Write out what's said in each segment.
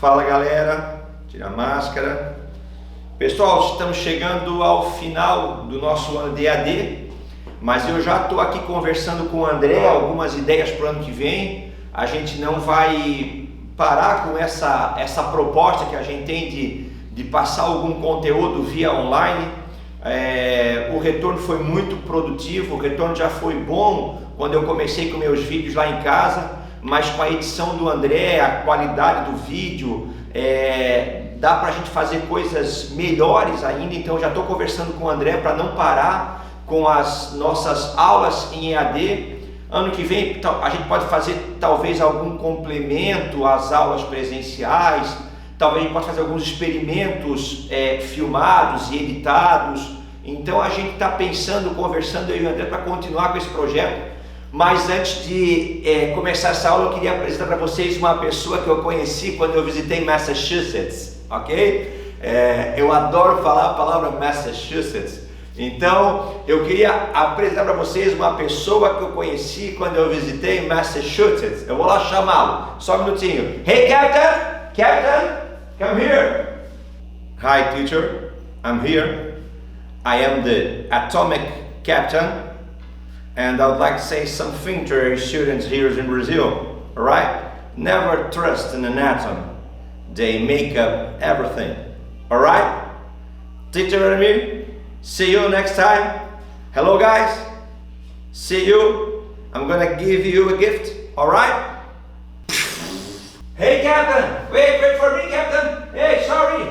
Fala galera, tira a máscara. Pessoal, estamos chegando ao final do nosso ano de EAD, mas eu já estou aqui conversando com o André algumas ideias para o ano que vem. A gente não vai parar com essa proposta que a gente tem de passar algum conteúdo via online. O retorno foi muito produtivo, o retorno já foi bom quando eu comecei com meus vídeos lá em casa, mas com a edição do André, a qualidade do vídeo, dá para a gente fazer coisas melhores ainda. Então já estou conversando com o André para não parar com as nossas aulas em EAD. Ano que vem a gente pode fazer talvez algum complemento às aulas presenciais, talvez a gente pode fazer alguns experimentos filmados e editados. Então a gente está pensando, conversando eu e o André para continuar com esse projeto. Mas antes de começar essa aula, eu queria apresentar para vocês uma pessoa que eu conheci quando eu visitei Massachusetts, ok? Eu adoro falar a palavra Massachusetts. Então, eu queria apresentar para vocês uma pessoa que eu conheci quando eu visitei Massachusetts. Eu vou lá chamá-lo, só um minutinho. Hey Captain! Captain! Come here! Hi teacher, I'm here. I am the atomic captain. And I would like to say something to our students here in Brazil, alright? Never trust in an atom. They make up everything, alright? Teacher Ramir, see you next time. Hello guys, see you. I'm gonna give you a gift, alright? Hey Captain, wait for me Captain. Hey, sorry.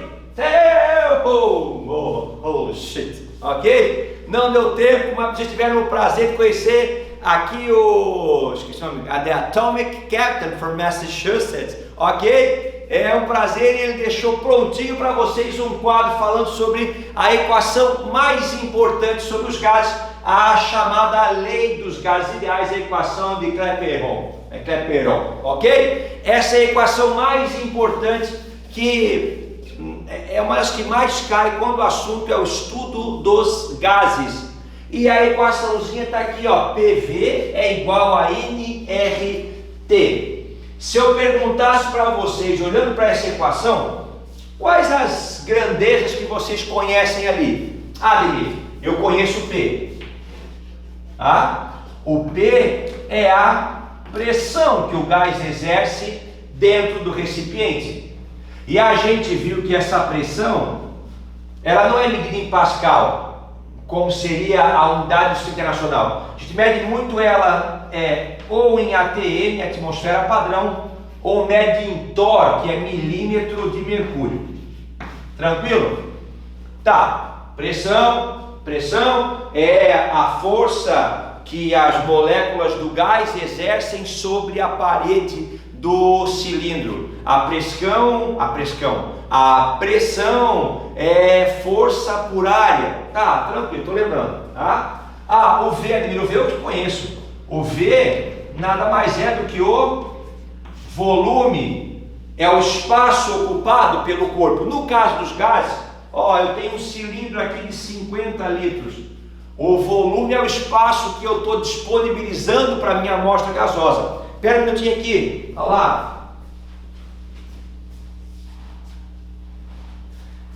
Oh, shit, ok? Não deu tempo, mas vocês tiveram o prazer de conhecer aqui esqueci o nome, The Atomic Captain from Massachusetts, ok? É um prazer, e ele deixou prontinho para vocês um quadro falando sobre a equação mais importante sobre os gases, a chamada lei dos gases ideais, a equação de Clapeyron, ok? Essa é a equação mais importante, que é uma das que mais cai quando o assunto é o estudo dos gases. E a equaçãozinha está aqui, ó, PV é igual a nRT. Se eu perguntasse para vocês, olhando para essa equação, quais as grandezas que vocês conhecem ali? Ademir, eu conheço o P. O P é a pressão que o gás exerce dentro do recipiente. E a gente viu que essa pressão, ela não é medida em Pascal, como seria a unidade do Sistema Internacional. A gente mede muito ela ou em ATM, atmosfera padrão, ou mede em torr, que é milímetro de mercúrio. Tranquilo? Tá, pressão é a força que as moléculas do gás exercem sobre a parede do cilindro. A pressão é força por área. Tá, tranquilo, tô lembrando, tá? O V, Admiro, o V eu que conheço. O V nada mais é do que o volume, é o espaço ocupado pelo corpo. No caso dos gases, eu tenho um cilindro aqui de 50 litros. O volume é o espaço que eu estou disponibilizando para a minha amostra gasosa. Espera um minutinho aqui, olha lá.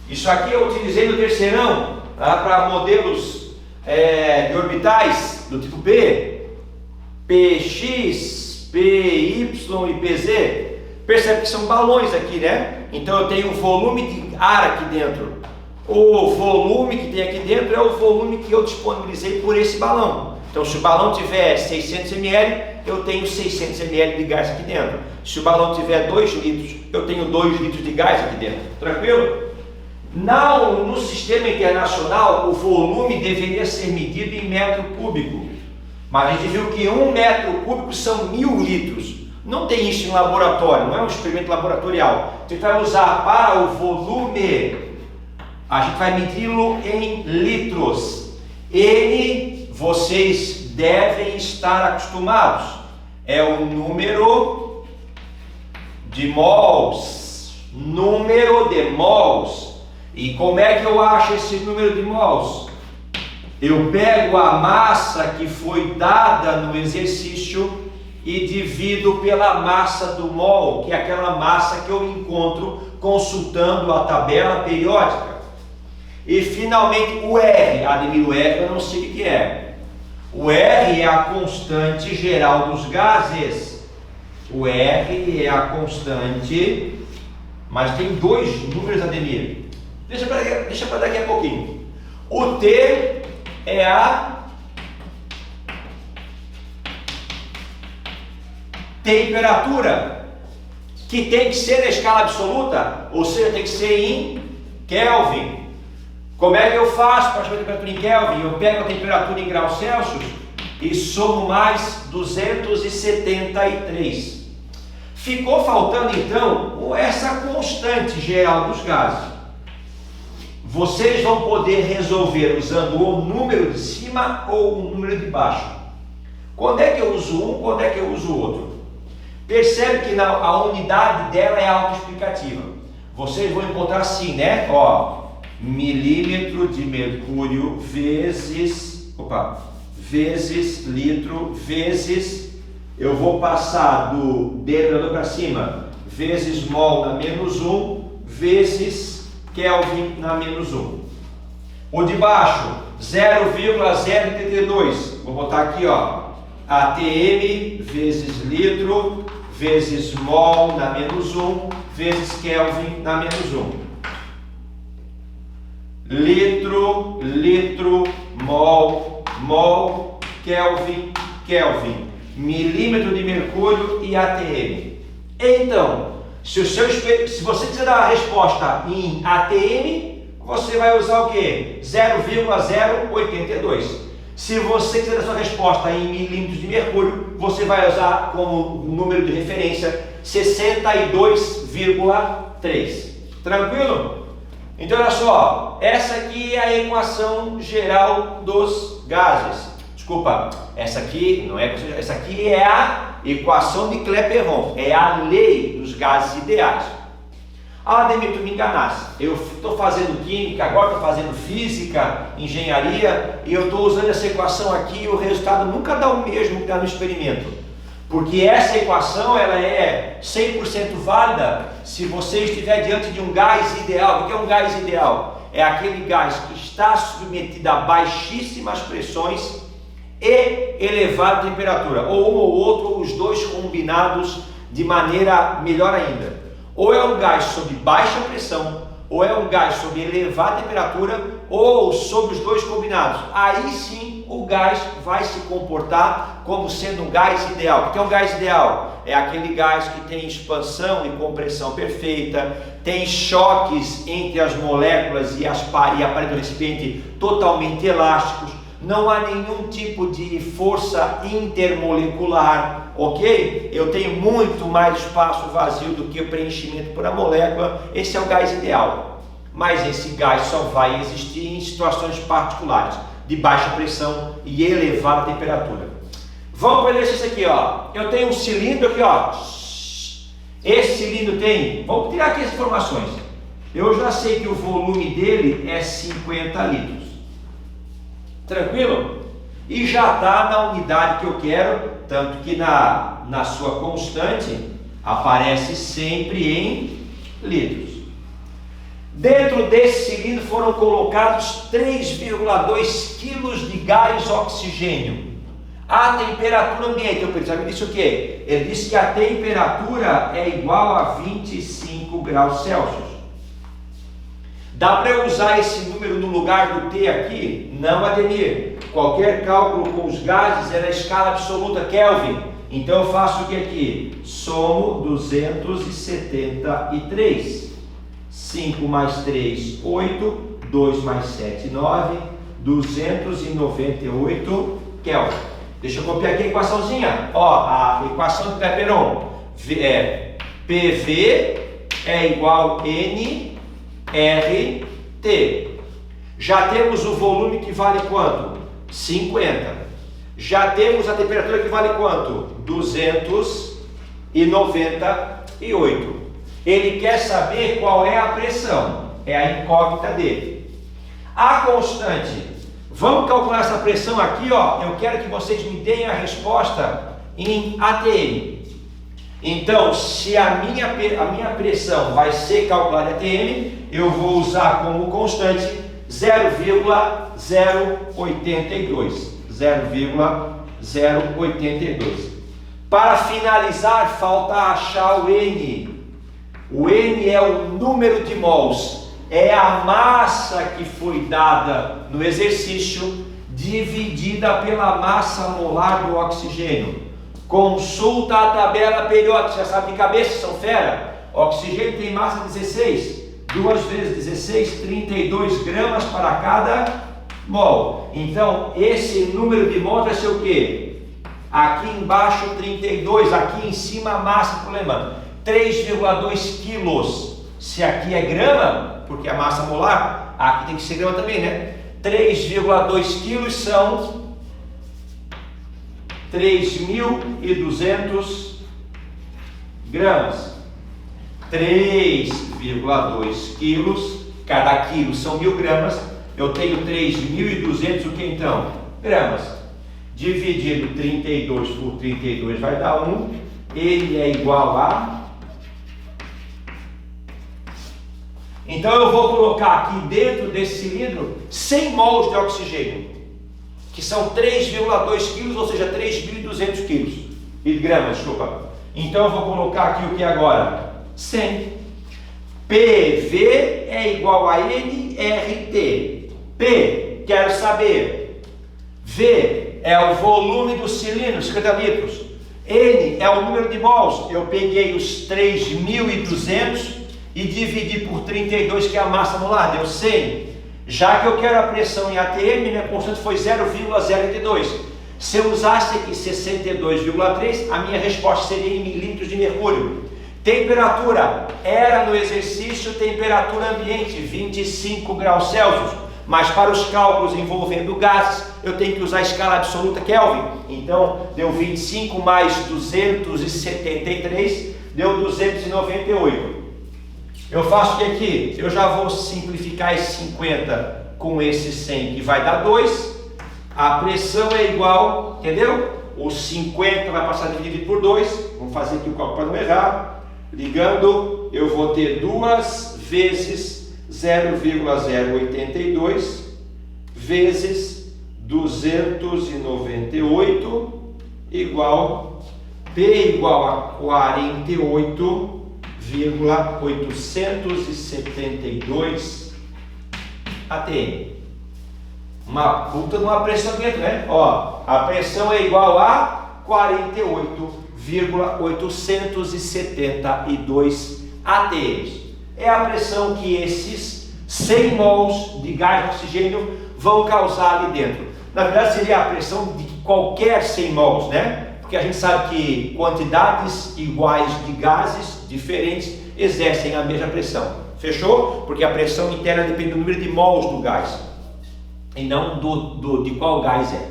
Isso aqui eu utilizei no terceirão, para modelos de orbitais do tipo P, PX, PY e PZ. Percebe que são balões aqui, né? Então eu tenho um volume de ar aqui dentro. O volume que tem aqui dentro é o volume que eu disponibilizei por esse balão. Então se o balão tiver 600 ml, eu tenho 600 ml de gás aqui dentro. Se o balão tiver 2 litros, eu tenho 2 litros de gás aqui dentro. Tranquilo? No sistema internacional, o volume deveria ser medido em metro cúbico. Mas a gente viu que 1 metro cúbico são 1000 litros. Não tem isso em laboratório, não é um experimento laboratorial. A gente vai usar para o volume, a gente vai medi-lo em litros. N, vocês devem estar acostumados, é o número de mols. E como é que eu acho esse número de mols? Eu pego a massa que foi dada no exercício e divido pela massa do mol, que é aquela massa que eu encontro consultando a tabela periódica. E finalmente o R, Ademir, o R eu não sei o que é. O R é a constante geral dos gases. O R é a constante, mas tem dois números, Ademir. Deixa para daqui a pouquinho. O T é a temperatura, que tem que ser na escala absoluta, ou seja, tem que ser em Kelvin. Como é que eu faço para saber a temperatura em Kelvin? Eu pego a temperatura em graus Celsius e somo mais 273. Ficou faltando então essa constante geral dos gases. Vocês vão poder resolver usando o número de cima ou o número de baixo. Quando é que eu uso um, quando é que eu uso o outro? Percebe que a unidade dela é autoexplicativa. Vocês vão encontrar assim, né? Ó, milímetro de mercúrio vezes litro vezes, eu vou passar do denominador para cima, vezes mol na menos 1, vezes Kelvin na menos 1. O de baixo, 0,032, vou botar aqui, ó, ATM vezes litro, vezes mol na menos 1, vezes Kelvin na menos 1. Litro, mol, Kelvin, milímetro de mercúrio e ATM. Então, se você quiser dar a resposta em ATM, você vai usar o quê? 0,082. Se você quiser dar sua resposta em milímetros de mercúrio, você vai usar como número de referência 62,3. Tranquilo? Então olha só, essa aqui é a equação geral dos gases. Desculpa, essa aqui não é, essa aqui é a equação de Clapeyron, é a lei dos gases ideais. Ah, Ademir, tu me enganaste. Eu estou fazendo química, agora estou fazendo física, engenharia, e eu estou usando essa equação aqui e o resultado nunca dá o mesmo que dá no experimento. Porque essa equação ela é 100% válida se você estiver diante de um gás ideal. O que é um gás ideal? É aquele gás que está submetido a baixíssimas pressões e elevada temperatura. Ou um ou outro, ou os dois combinados de maneira melhor ainda. Ou é um gás sob baixa pressão, ou é um gás sob elevada temperatura, ou sob os dois combinados. Aí sim o gás vai se comportar como sendo um gás ideal. O que é um gás ideal? É aquele gás que tem expansão e compressão perfeita, tem choques entre as moléculas e a parede do recipiente totalmente elásticos, não há nenhum tipo de força intermolecular, ok? Eu tenho muito mais espaço vazio do que o preenchimento por a molécula. Esse é o gás ideal. Mas esse gás só vai existir em situações particulares, de baixa pressão e elevada temperatura. Vamos para o exercício aqui, ó. Eu tenho um cilindro aqui, ó. Esse cilindro tem, vamos tirar aqui as informações. Eu já sei que o volume dele é 50 litros. Tranquilo? E já está na unidade que eu quero, tanto que na sua constante aparece sempre em litros. Dentro desse cilindro foram colocados 3,2 kg de gás oxigênio. A temperatura ambiente, eu pensava, ele disse o quê? Ele disse que a temperatura é igual a 25 graus Celsius. Dá para eu usar esse número no lugar do T aqui? Não, Ademir. Qualquer cálculo com os gases é na escala absoluta Kelvin. Então eu faço o que aqui? Somo 273. 5 mais 3, 8. 2 mais 7, 9. 298 Kelvin. Deixa eu copiar aqui a equaçãozinha. Ó, a equação de Clapeyron. PV é igual a N RT. Já temos o volume que vale quanto? 50. Já temos a temperatura que vale quanto? 298. Ele quer saber qual é a pressão. É a incógnita dele. A constante. Vamos calcular essa pressão aqui, ó. Eu quero que vocês me deem a resposta em ATM. Então, se a minha pressão vai ser calculada em ATM, eu vou usar como constante 0,082. 0,082. Para finalizar, falta achar o N. O N é o número de mols, é a massa que foi dada no exercício dividida pela massa molar do oxigênio. Consulta a tabela periódica, já sabe de cabeça, são fera. Oxigênio tem massa 16, 2 vezes 16, 32 gramas para cada mol. Então, esse número de mols vai ser o quê? Aqui embaixo 32, aqui em cima a massa, problema, 3,2 quilos. Se aqui é grama, porque a massa molar, aqui tem que ser grama também, né? 3,2 quilos são 3.200 gramas. 3,2 quilos, cada quilo são 1.000 gramas. Eu tenho 3.200 o que então? Gramas. Dividido 32 por 32 vai dar 1. Ele é igual a... Então eu vou colocar aqui dentro desse cilindro 100 mols de oxigênio, que são 3,2 quilos, ou seja, 3.200 quilos. E gramas, desculpa. Então eu vou colocar aqui o que agora? 100. PV é igual a nRT. P, quero saber. V é o volume do cilindro, 50 litros. N é o número de mols. Eu peguei os 3.200 e dividi por 32, que é a massa molar, deu 100. Já que eu quero a pressão em ATM, minha constante foi 0,082. Se eu usasse aqui 62,3, a minha resposta seria em milímetros de mercúrio. Temperatura, era no exercício temperatura ambiente, 25 graus Celsius. Mas para os cálculos envolvendo gases, eu tenho que usar a escala absoluta Kelvin. Então, deu 25 mais 273, deu 298. Eu faço o que aqui? Eu já vou simplificar esse 50 com esse 100, que vai dar 2. A pressão é igual, entendeu? O 50 vai passar dividido por 2. Vamos fazer aqui o cálculo para não errar. Ligando, eu vou ter 2 vezes 0,082 vezes 298 igual P igual a 48,872 ATM. Uma puta de uma pressão dentro, né? Ó, a pressão é igual a 48,872 ATMs. É a pressão que esses 100 mols de gás de oxigênio vão causar ali dentro. Na verdade, seria a pressão de qualquer 100 mols, né? Porque a gente sabe que quantidades iguais de gases diferentes exercem a mesma pressão. Fechou? Porque a pressão interna depende do número de mols do gás e não de qual gás é.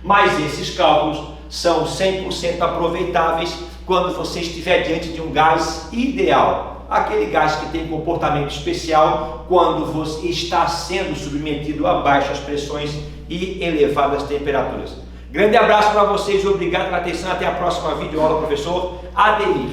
Mas esses cálculos são 100% aproveitáveis quando você estiver diante de um gás ideal. Aquele gás que tem comportamento especial quando você está sendo submetido a baixas pressões e elevadas temperaturas. Grande abraço para vocês, obrigado pela atenção, até a próxima videoaula, professor Ademir.